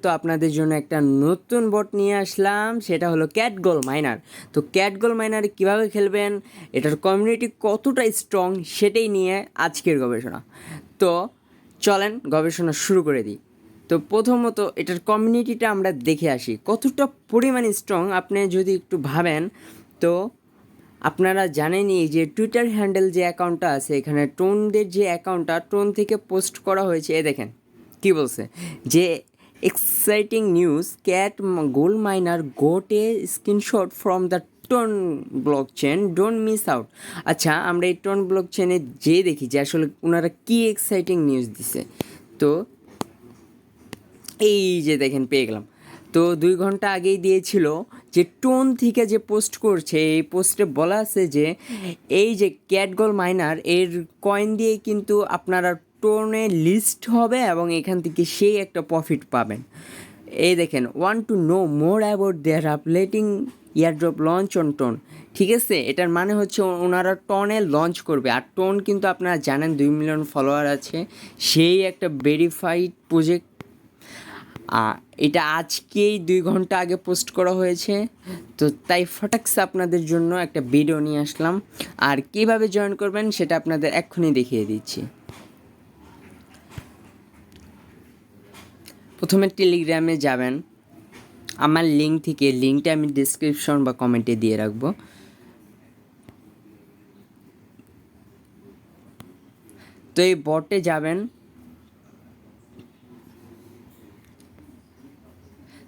তো আপনাদের জন্য একটা নতুন বট নিয়ে আসলাম, সেটা হলো ক্যাটগোল মাইনার। তো ক্যাটগোল মাইনারে কীভাবে খেলবেন, এটার কমিউনিটি কতটা স্ট্রং, সেটাই নিয়ে আজকের গবেষণা। তো চলেন গবেষণা শুরু করে দিই। তো প্রথমত এটার কমিউনিটিটা আমরা দেখে আসি কতটা পরিমাণে স্ট্রং। আপনি যদি একটু ভাবেন, তো আপনারা জানেনই যে টুইটার হ্যান্ডেল যে অ্যাকাউন্টটা আছে, এখানে টোনদের যে অ্যাকাউন্টটা টোন থেকে পোস্ট করা হয়েছে, এ দেখেন কী বলছে যে exciting news, cat gold minor goat A screenshot from the tone block chain, don't miss out. আচ্ছা, আমরা এই টোন ব্লক চেনে যেয়ে দেখি যে আসলে ওনারা কী এক্সাইটিং নিউজ দিছে। তো এই যে দেখেন পেয়ে গেলাম। তো 2 ঘন্টা আগেই দিয়েছিল যে টোন থেকে যে পোস্ট করছে, এই পোস্টে বলা আছে যে এই যে ক্যাটগোল মাইনার এর কয়েন দিয়ে কিন্তু আপনারা টোনে লিস্ট হবে এবং এখান থেকে সেই একটা প্রফিট পাবেন। এই দেখেন, want to know more about their updating airdrop launch on Ton. ঠিক আছে, এটার মানে হচ্ছে ওনারা টনে লঞ্চ করবে। আর টোন কিন্তু আপনারা জানেন 2 মিলিয়ন ফলোয়ার আছে, সেই একটা ভেরিফাইড প্রজেক্ট। এটা আজকেই 2 ঘন্টা আগে পোস্ট করা হয়েছে। তো তাই ফটাক্স আপনাদের জন্য একটা ভিডিও নিয়ে আসলাম। আর কীভাবে জয়েন করবেন সেটা আপনাদের এক্ষুনি দেখিয়ে দিচ্ছি। প্রথমে টেলিগ্রামে যাবেন, আমার লিঙ্ক থেকে, লিঙ্কটা আমি ডিসক্রিপশন বা কমেন্টে দিয়ে রাখবো। তো এই বটে যাবেন,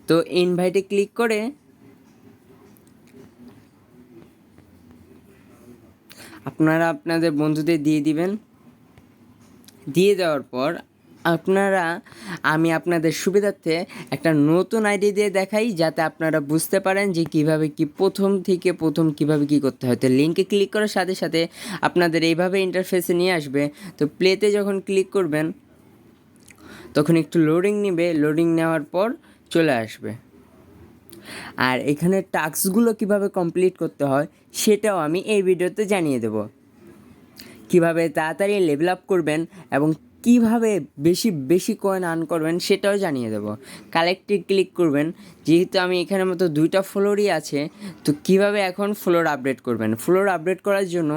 তো ইনভাইটে ক্লিক করে আপনারা আপনাদের বন্ধুদের দিয়ে দিবেন। দিয়ে দেওয়ার পর আমি আপনাদের সুবিধার্থে একটা নতুন আইডি দিয়ে দেখাই, যাতে আপনারা বুঝতে পারেন যে কীভাবে প্রথম কীভাবে কী করতে হয়। তো লিঙ্কে ক্লিক করার সাথে সাথে আপনাদের এইভাবে ইন্টারফেসে নিয়ে আসবে। তো প্লেতে যখন ক্লিক করবেন তখন একটু লোডিং নেবে, লোডিং নেওয়ার পর চলে আসবে। আর এখানে টাস্কগুলো কিভাবে কমপ্লিট করতে হয় সেটাও আমি এই ভিডিওতে জানিয়ে দেব। কিভাবে তাড়াতাড়ি লেভেল আপ করবেন এবং কিভাবে বেশি বেশি কয়েন আর্ন করবেন সেটাও জানিয়ে দেবো। কালেক্টে ক্লিক করবেন, যেহেতু আমি এখানের মতো 2টা ফ্লোরই আছে। তো কিভাবে এখন ফ্লোর আপডেট করবেন, ফ্লোর আপডেট করার জন্য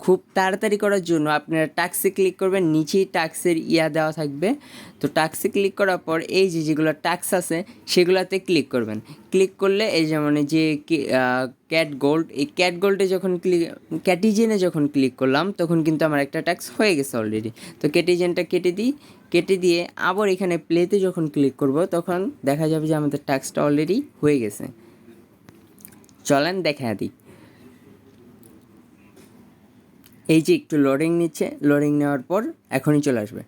খুব তাড়াতাড়ি করার জন্য আপনারা টাস্কে ক্লিক করবেন, নিচেই টাস্কের দেওয়া থাকবে। তো টাস্কে ক্লিক করার পর এই যেগুলো টাস্ক আছে সেগুলোতে ক্লিক করবেন। ক্লিক করলে এই যেমন যে ক্যাট গোল্ড, এই ক্যাট গোল্ডে যখন ক্যাটিজেনে যখন ক্লিক করলাম তখন কিন্তু আমার একটা টাস্ক হয়ে গেছে অলরেডি। তো ক্যাটিজেনটা কেটে দিয়ে আবার এখানে প্লেতে যখন ক্লিক করব তখন দেখা যাবে যে আমাদের টাস্কটা অলরেডি হয়ে গেছে। চলেন দেখা দিই। এই যে একটু লোডিং নিচ্ছে, লোডিং নেওয়ার পর এখনই চলে আসবে।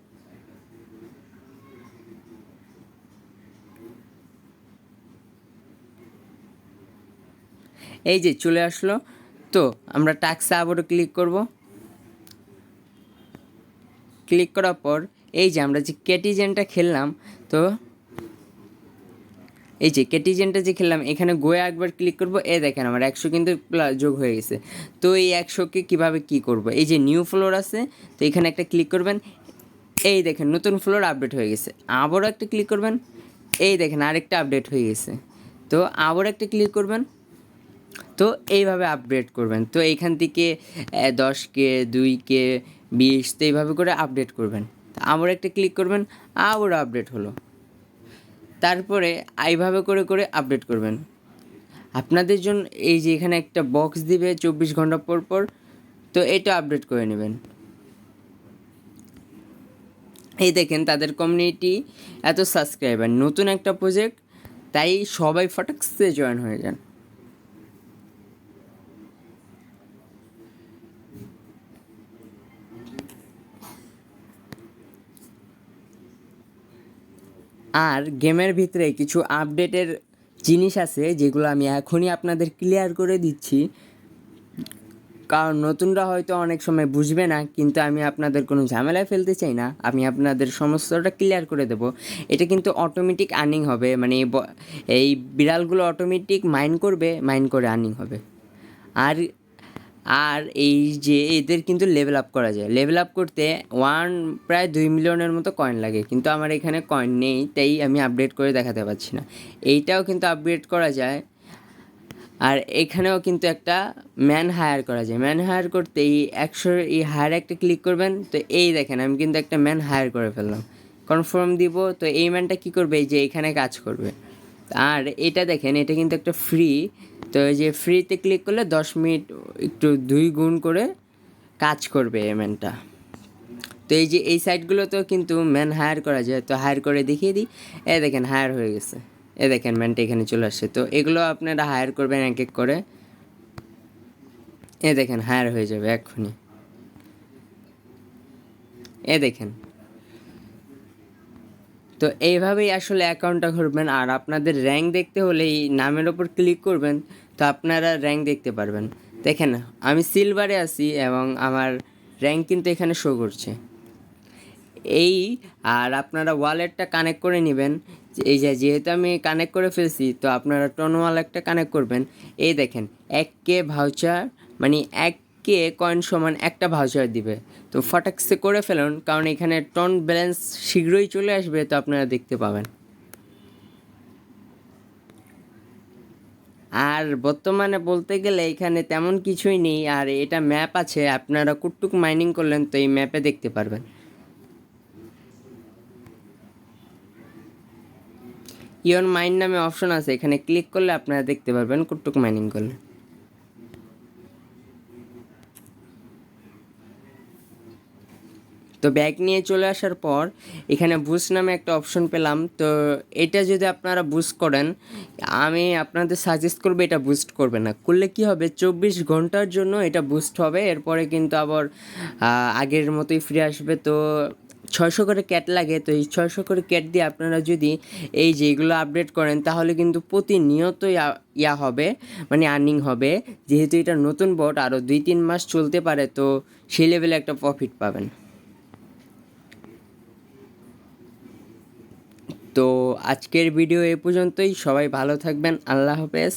এই যে চলে আসলো। তো আমরা টাস্কে আবারও ক্লিক করব। ক্লিক করার পর এই যে আমরা যে ক্যাটিজেনটা খেললাম, তো এই যে ক্যাটিজেনটা যে খেললাম এখানে গোয়ে একবার ক্লিক করব। দেখেন আমার 100 কিন্তু যোগ হয়ে গেছে। তো এই 100কে কীভাবে কী করব, এই যে নিউ ফ্লোর আছে, তো এখানে একটা ক্লিক করবেন। এই দেখেন নতুন ফ্লোর আপডেট হয়ে গেছে। আবারও একটা ক্লিক করবেন, এই দেখেন আরেকটা আপডেট হয়ে গেছে। তো আবার একটা ক্লিক করবেন। তো এইভাবে আপডেট করবেন। তো এইখান থেকে 10K, 2K, 20, তো এইভাবে করে আপডেট করবেন। আবার একটা ক্লিক করবেন, আবারও আপডেট হলো। তারপরে এইভাবে করে করে আপডেট করবেন। আপনাদের জন্য এই যে এখানে একটা বক্স দিবে 24 ঘন্টা পর পর, তো এটা আপডেট করে নেবেন। এই দেখেন তাদের কমিউনিটি এত সাবস্ক্রাইবার, নতুন একটা প্রজেক্ট, তাই সবাই ফটাক্সে জয়েন হয়ে যান। আর গেমের ভিতরে কিছু আপডেটের জিনিস আছে যেগুলো আমি এখনই আপনাদের ক্লিয়ার করে দিচ্ছি, কারণ নতুনরা হয়তো অনেক সময় বুঝবে না, কিন্তু আমি আপনাদের কোনো ঝামেলায় ফেলতে চাই না, আমি আপনাদের সমস্তটা ক্লিয়ার করে দেব। এটা কিন্তু অটোমেটিক আর্নিং হবে, মানে এই বিড়ালগুলো অটোমেটিক মাইন করে আর্নিং হবে। আর আর এই যে এদের কিন্তু লেভেল আপ করা যায়, লেভেল আপ করতে প্রায় 2 মিলিয়নের মতো কয়েন লাগে, কিন্তু আমার এখানে কয়েন নেই, তাই আমি আপডেট করে দেখাতে পারছি না। এইটাও কিন্তু আপগ্রেড করা যায়। আর এখানেও কিন্তু একটা ম্যান হায়ার করা যায়। ম্যান হায়ার করতে এই হায়ার একটা ক্লিক করবেন, তো এই দেখেন আমি কিন্তু একটা ম্যান হায়ার করে ফেললাম। কনফার্ম দিব, তো এই ম্যানটা কী করবে, এই যে এখানে কাজ করবে। আর এটা দেখেন, এটা কিন্তু একটা ফ্রি, তো এই যে ফ্রিতে ক্লিক করলে 10 মিনিট একটু 2 গুণ করে কাজ করবে এই ম্যানটা। তো এই যে এই সাইটগুলোতেও কিন্তু ম্যান হায়ার করা যায়, তো হায়ার করে দেখিয়ে দিই। দেখেন হায়ার হয়ে গেছে, দেখেন ম্যানটা এখানে চলে আসছে। তো এগুলো আপনারা হায়ার করবেন এক এক করে, দেখেন হায়ার হয়ে যাবে এক্ষুনি, দেখেন। তো এইভাবেই আসলে অ্যাকাউন্টটা করবেন। আর আপনাদের র্যাঙ্ক দেখতে হলে এই নামের ওপর ক্লিক করবেন, তো আপনারা র্যাঙ্ক দেখতে পারবেন। দেখেন আমি সিলভারে আছি এবং আমার র্যাঙ্ক কিন্তু এখানে শো করছে। আর আপনারা ওয়ালেটটা কানেক্ট করে নেবেন। এই যেহেতু আমি কানেক্ট করে ফেলছি, তো আপনারা টন ওয়ালেটটা কানেক্ট করবেন। এই দেখেন 1K ভাউচার, মানে 1K কয়েন সমান একটা ভাউচার দিবে। তো ফটাক্সে করে ফেলুন, কারণ এখানে টন ব্যালেন্স শীঘ্রই চলে আসবে, তো আপনারা দেখতে পাবেন। আর বর্তমানে বলতে গেলে এখানে তেমন কিছুই নেই। আর এটা ম্যাপ আছে, আপনারা কুটটুক মাইনিং করলেন তো এই ম্যাপে দেখতে পারবেন। ইয়ন মাইন নামে অপশন আছে, এখানে ক্লিক করলে আপনারা দেখতে পারবেন কুটটুক মাইনিং করলে। তো ব্যাগ নিয়ে চলে আসার পর এখানে বুস্ট নামে একটা অপশন পেলাম। তো এটা যদি আপনারা বুস্ট করেন, আমি আপনাদের সাজেস্ট করবো এটা বুস্ট করবে না। করলে কি হবে, 24 ঘন্টার জন্য এটা বুস্ট হবে, এরপরে কিন্তু আবার আগের মতোই ফিরে আসবে। তো 600 করে ক্যাট লাগে, তো এই 600 করে ক্যাট দিয়ে আপনারা যদি এই যেগুলো আপডেট করেন, তাহলে কিন্তু প্রতিনিয়ত হবে, মানে আর্নিং হবে। যেহেতু এটা নতুন বট, আরও 2-3 মাস চলতে পারে, তো সেই লেভেলে একটা প্রফিট পাবেন। তো আজকের ভিডিও এ পর্যন্তই। সবাই ভালো থাকবেন, আল্লাহ হাফেজ।